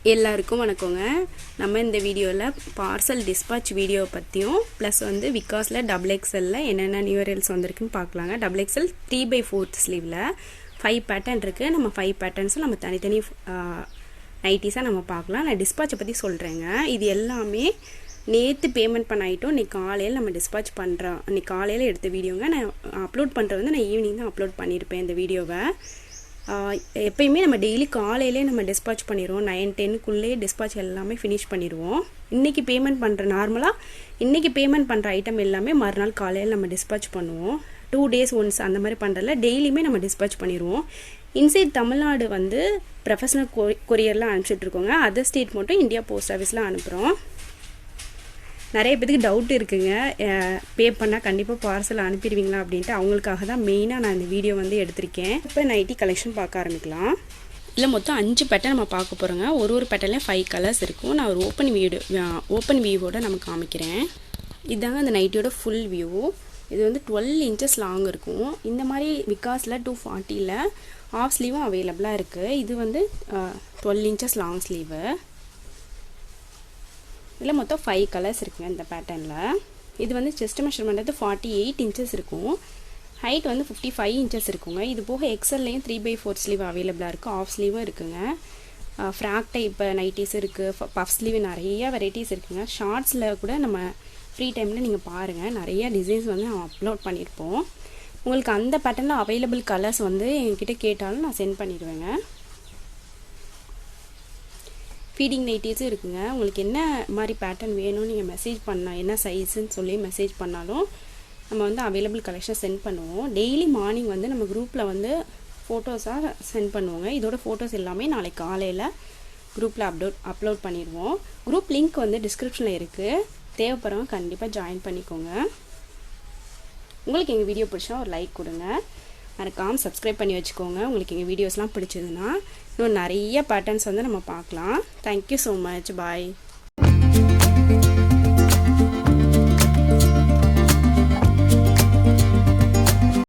எல்லாருக்கும் வணக்கங்க. நம்ம இந்த வீடியோவில் பார்சல் டிஸ்பாச் வீடியோ பற்றியும் ப்ளஸ் வந்து விகாஸில் XXL என்னென்ன நியூரல்ஸ் வந்திருக்குன்னு பார்க்கலாங்க. XXL 3/4 ஸ்லீவில் 5 பேட்டர்ன் இருக்குது. நம்ம 5 பேட்டர்ன்ஸும் நம்ம தனித்தனி நைட்டிஸாக நம்ம பார்க்கலாம். நான் டிஸ்பாச்சை பற்றி சொல்கிறேங்க. இது எல்லாமே நேற்று பேமெண்ட் பண்ண ஐட்டம் இன்றைக்கி காலையில் நம்ம டிஸ்பாச் பண்ணுறோம். இன்றைக்கி காலையில் எடுத்த வீடியோங்க. நான் அப்லோட் பண்ணுறது வந்து நான் ஈவினிங் தான் அப்லோட் பண்ணியிருப்பேன் இந்த வீடியோவை. எப்பயுமே நம்ம டெய்லி காலையிலே நம்ம டிஸ்பாச் பண்ணிடுவோம். 9-10க்குள்ளே டிஸ்பாச் எல்லாமே ஃபினிஷ் பண்ணிடுவோம். இன்றைக்கி பேமெண்ட் பண்ணுற நார்மலாக இன்றைக்கி பேமெண்ட் பண்ணுற ஐட்டம் எல்லாமே மறுநாள் காலையில் நம்ம டிஸ்பாச் பண்ணுவோம். 2 days ஒன்ஸ் அந்த மாதிரி பண்ணுறதில்ல, டெய்லியுமே நம்ம டிஸ்பாச் பண்ணிடுவோம். இன்சைட் தமிழ்நாடு வந்து ப்ரொஃபஷனல் கொரியரில் அனுப்பிச்சிட்ருக்கோங்க. அதர் ஸ்டேட் மட்டும் இந்தியா போஸ்ட் ஆஃபீஸில் அனுப்புகிறோம். நிறைய பேருக்கு டவுட் இருக்குங்க, பே பண்ணால் கண்டிப்பாக பார்சல் அனுப்பிடுவீங்களா அப்படின்ட்டு. அவங்களுக்காக தான் மெயினாக நான் இந்த வீடியோ வந்து எடுத்திருக்கேன். இப்போ நைட்டி கலெக்ஷன் பார்க்க ஆரம்பிக்கலாம். இல்லை மொத்தம் 5 பேட்டர்ன் நம்ம பார்க்க போகிறோங்க. ஒரு பேட்டர்லேயும் 5 கலர்ஸ் இருக்கும். நான் ஒரு ஓப்பன் வியூவோட நம்ம காமிக்கிறேன். இதுதாங்க அந்த நைட்டியோட ஃபுல் வியூ. இது வந்து 12 inches லாங் இருக்கும். இந்த மாதிரி விகாஸில் 240ல் ஆஃப் ஸ்லீவும் அவைலபிளாக இருக்குது. இது வந்து 12 inches லாங் ஸ்லீவு. இதில் மொத்தம் 5 கலர்ஸ் இருக்குங்க இந்த பேட்டர்னில். இது வந்து செஸ்ட் மெஷர்மெண்ட் வந்து 48 inches இருக்கும். ஹைட் வந்து 55 inches இருக்குங்க. இது போக எக்ஸல்லையும் 3/4 ஸ்லீவ் அவைலபிளாக இருக்குது. ஆஃப் ஸ்லீவும் இருக்குங்க. ஃப்ராக் டைப் நைட்டிஸ் இருக்குது. பஃப் ஸ்லீவ் நிறைய வெரைட்டிஸ் இருக்குங்க. ஷார்ட்ஸில் கூட நம்ம ஃப்ரீ டைமில் நீங்கள் பாருங்கள், நிறைய டிசைன்ஸ் வந்து நம்ம அப்லோட் பண்ணியிருப்போம். உங்களுக்கு அந்த பேட்டர்னில் அவைலபிள் கலர்ஸ் வந்து என்கிட்ட கேட்டாலும் நான் சென்ட் பண்ணிடுவேங்க. ஃபீடிங் நைட்டிஸும் இருக்குங்க. உங்களுக்கு என்ன மாதிரி பேட்டர்ன் வேணும்னு நீங்கள் மெசேஜ் பண்ணால், என்ன சைஸுன்னு சொல்லி மெசேஜ் பண்ணாலும் நம்ம வந்து அவைலபிள் கலெக்ஷன் சென்ட் பண்ணுவோம். டெய்லி மார்னிங் வந்து நம்ம குரூப்பில் வந்து ஃபோட்டோஸாக சென்ட் பண்ணுவோங்க. இதோட ஃபோட்டோஸ் எல்லாமே நாளைக்கு காலையில் குரூப்பில் அப்லோட் பண்ணிடுவோம். குரூப் லிங்க் வந்து டிஸ்கிரிப்ஷனில் இருக்குது. தேவைப்படுறவங்க கண்டிப்பாக ஜாயின் பண்ணிக்கோங்க. உங்களுக்கு எங்கள் வீடியோ பிடிச்சா ஒரு லைக் கொடுங்க. மறக்காமல் சப்ஸ்கிரைப் பண்ணி வச்சுக்கோங்க. உங்களுக்கு எங்கள் வீடியோஸ்லாம் பிடிச்சதுன்னா இன்னும் நிறைய பேட்டர்ன்ஸ் வந்து நம்ம பார்க்கலாம். Thank you so much. பாய்.